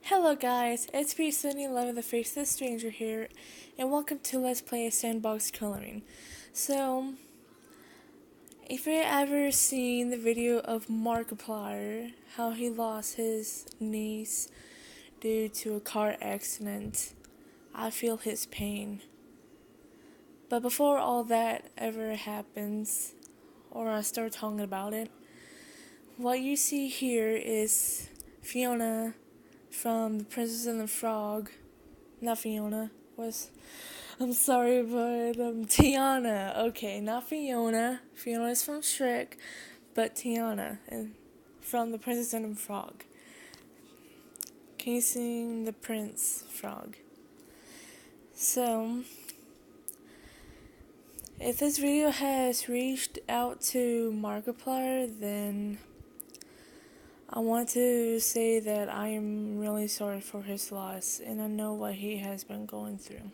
Hello guys, it's me Slendy, Love of the Faceless Stranger here, and welcome to Let's Play Sandbox Coloring. So, if you've ever seen the video of Markiplier, how he lost his niece due to a car accident, I feel his pain. But before all that ever happens, or I start talking about it, what you see here is Fiona from The Princess and the Frog. Not Fiona. I'm sorry, but Tiana. Okay, not Fiona. Fiona is from Shrek, but Tiana and from The Princess and the Frog. Can you sing The Prince Frog? So, if this video has reached out to Markiplier, then I want to say that I am really sorry for his loss, and I know what he has been going through.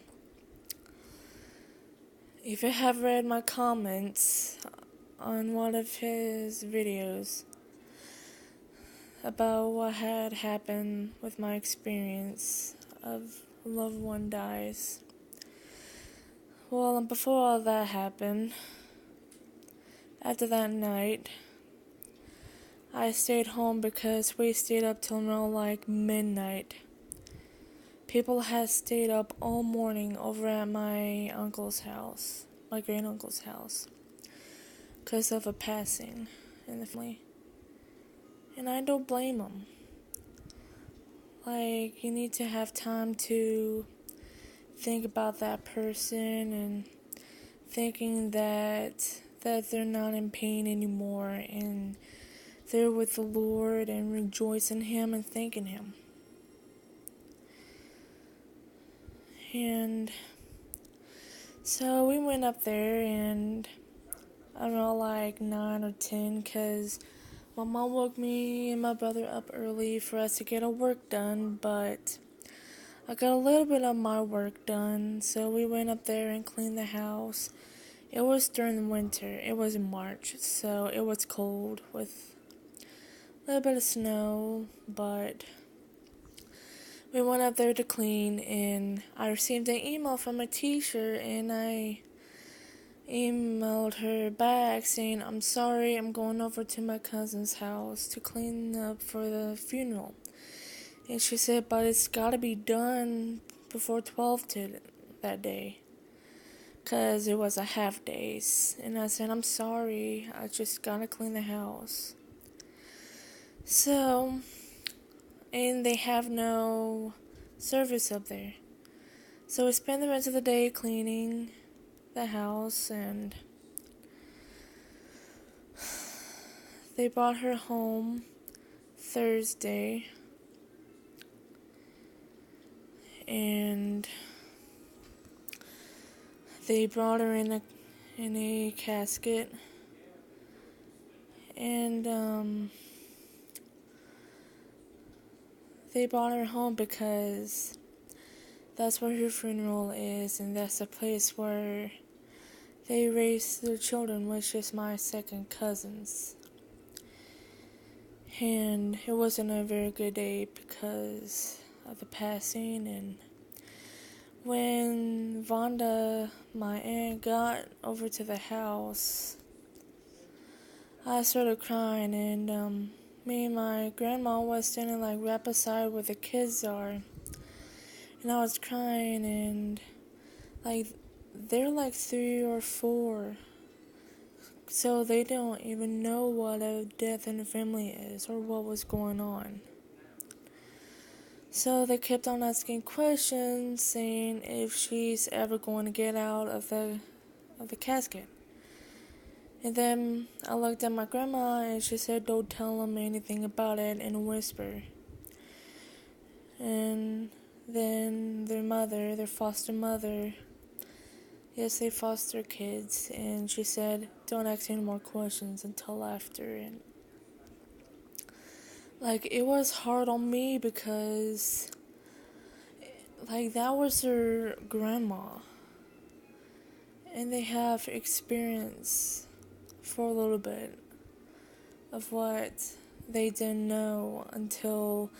If you have read my comments on one of his videos about what had happened with my experience of a loved one dies, well, before all that happened, after that night, I stayed home because we stayed up till around like midnight. People had stayed up all morning over at my uncle's house, my great uncle's house, because of a passing in the family. And I don't blame them. Like, you need to have time to think about that person and thinking that they're not in pain anymore and they're with the Lord and rejoice in Him and thanking Him. And so we went up there, and I don't know, like 9 or 10, because my mom woke me and my brother up early for us to get our work done, but I got a little bit of my work done, so we went up there and cleaned the house. It was during the winter. It was in March, so it was cold with a little bit of snow, but we went up there to clean, and I received an email from a teacher, and I emailed her back saying, "I'm sorry, I'm going over to my cousin's house to clean up for the funeral." And she said, "But it's gotta be done before 12 that day, 'cause it was a half day." And I said, "I'm sorry, I just gotta clean the house." So, and they have no service up there. So we spent the rest of the day cleaning the house, and they brought her home Thursday, and they brought her in a casket, and they brought her home because that's where her funeral is, and that's the place where they raised their children, which is my second cousins. And it wasn't a very good day because of the passing, and when Vonda, my aunt, got over to the house, I started crying, and me and my grandma was standing like right beside where the kids are, and I was crying, and like they're like 3 or 4, so they don't even know what a death in the family is or what was going on. So they kept on asking questions, saying if she's ever going to get out of the casket. And then I looked at my grandma, and she said, "Don't tell them anything about it," in a whisper. And then their foster mother, yes, they foster kids, and she said, "Don't ask any more questions until after." And like, it was hard on me because like that was her grandma, and they have experience for a little bit of what they didn't know until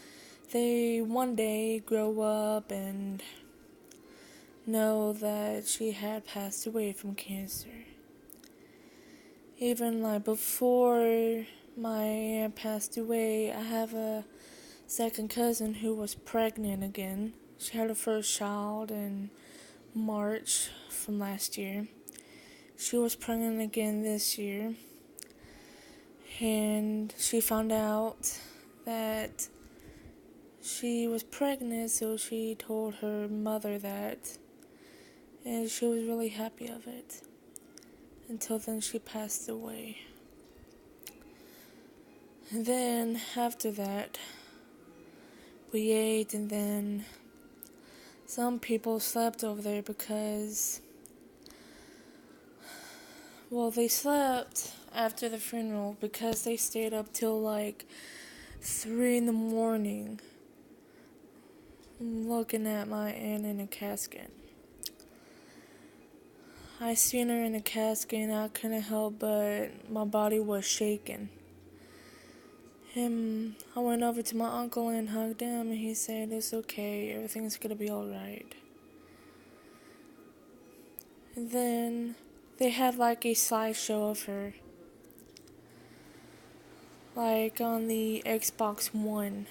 they one day grow up and know that she had passed away from cancer. Even like before my aunt passed away, I have a second cousin who was pregnant again. She had her first child in March from last year. She was pregnant again this year, and she found out that she was pregnant, so she told her mother that, and she was really happy of it. Until then, she passed away. And then, after that, we ate, and then some people slept over there because, well, they slept after the funeral because they stayed up till like 3 in the morning looking at my aunt in a casket. I seen her in a casket and I couldn't help but my body was shaking. I went over to my uncle and hugged him, and he said, "It's okay, everything's gonna be alright." And then they had like a slideshow of her, like on the Xbox One.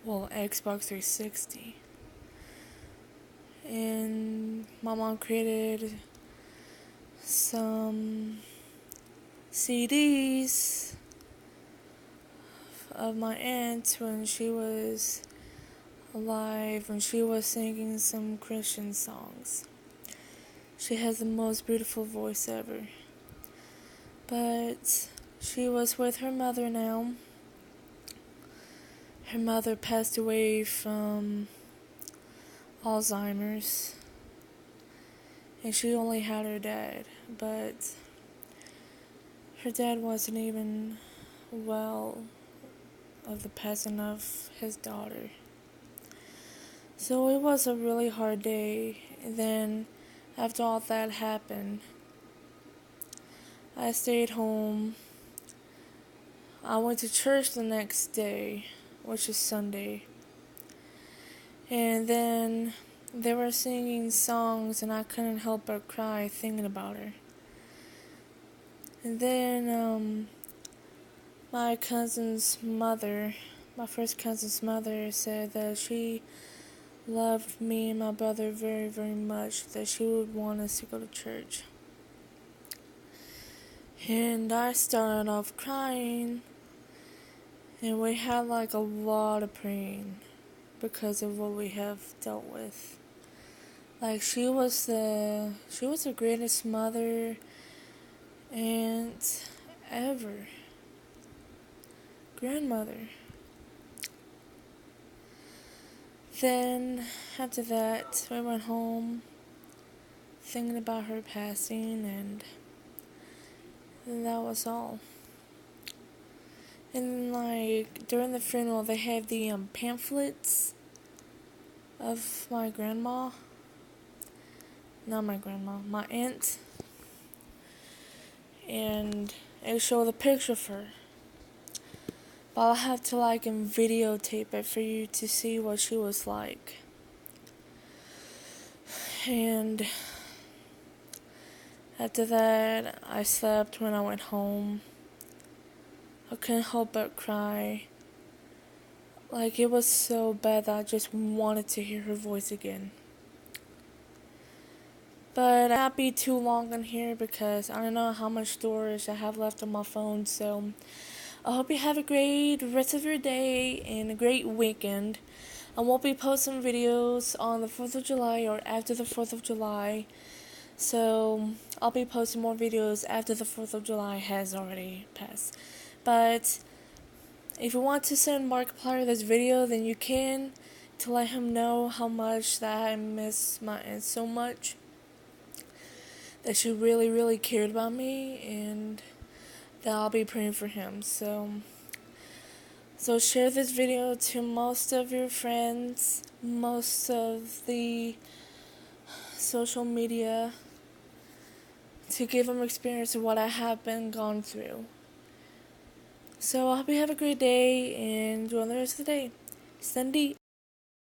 Well, Xbox 360. And my mom created some CDs of my aunt when she was alive, when she was singing some Christian songs. She has the most beautiful voice ever. But she was with her mother now. Her mother passed away from Alzheimer's, and she only had her dad, but her dad wasn't even well of the passing of his daughter. So it was a really hard day. And then after all that happened, I stayed home. I went to church the next day, which is Sunday. And then they were singing songs, and I couldn't help but cry thinking about her. And then my cousin's mother, my first cousin's mother, said that she loved me and my brother very, very much, that she would want us to go to church. And I started off crying, and we had like a lot of praying because of what we have dealt with. Like she was the greatest mother aunt ever. Grandmother. Then after that, we went home thinking about her passing, and that was all. And like during the funeral, they had the pamphlets of my grandma. Not my grandma, my aunt. And it showed a picture of her. But I'll have to like videotape it for you to see what she was like. And after that, I slept when I went home. I couldn't help but cry. Like it was so bad that I just wanted to hear her voice again. But I'll not be too long on here because I don't know how much storage I have left on my phone, so I hope you have a great rest of your day and a great weekend. I won't be posting videos on the 4th of July or after the 4th of July. So I'll be posting more videos after the 4th of July has already passed. But if you want to send Markiplier this video, then you can, to let him know how much that I miss my aunt so much. That she really, really cared about me, and that I'll be praying for him. So share this video to most of your friends, most of the social media, to give them experience of what I have been gone through. So I hope you have a great day and enjoy the rest of the day. Slendy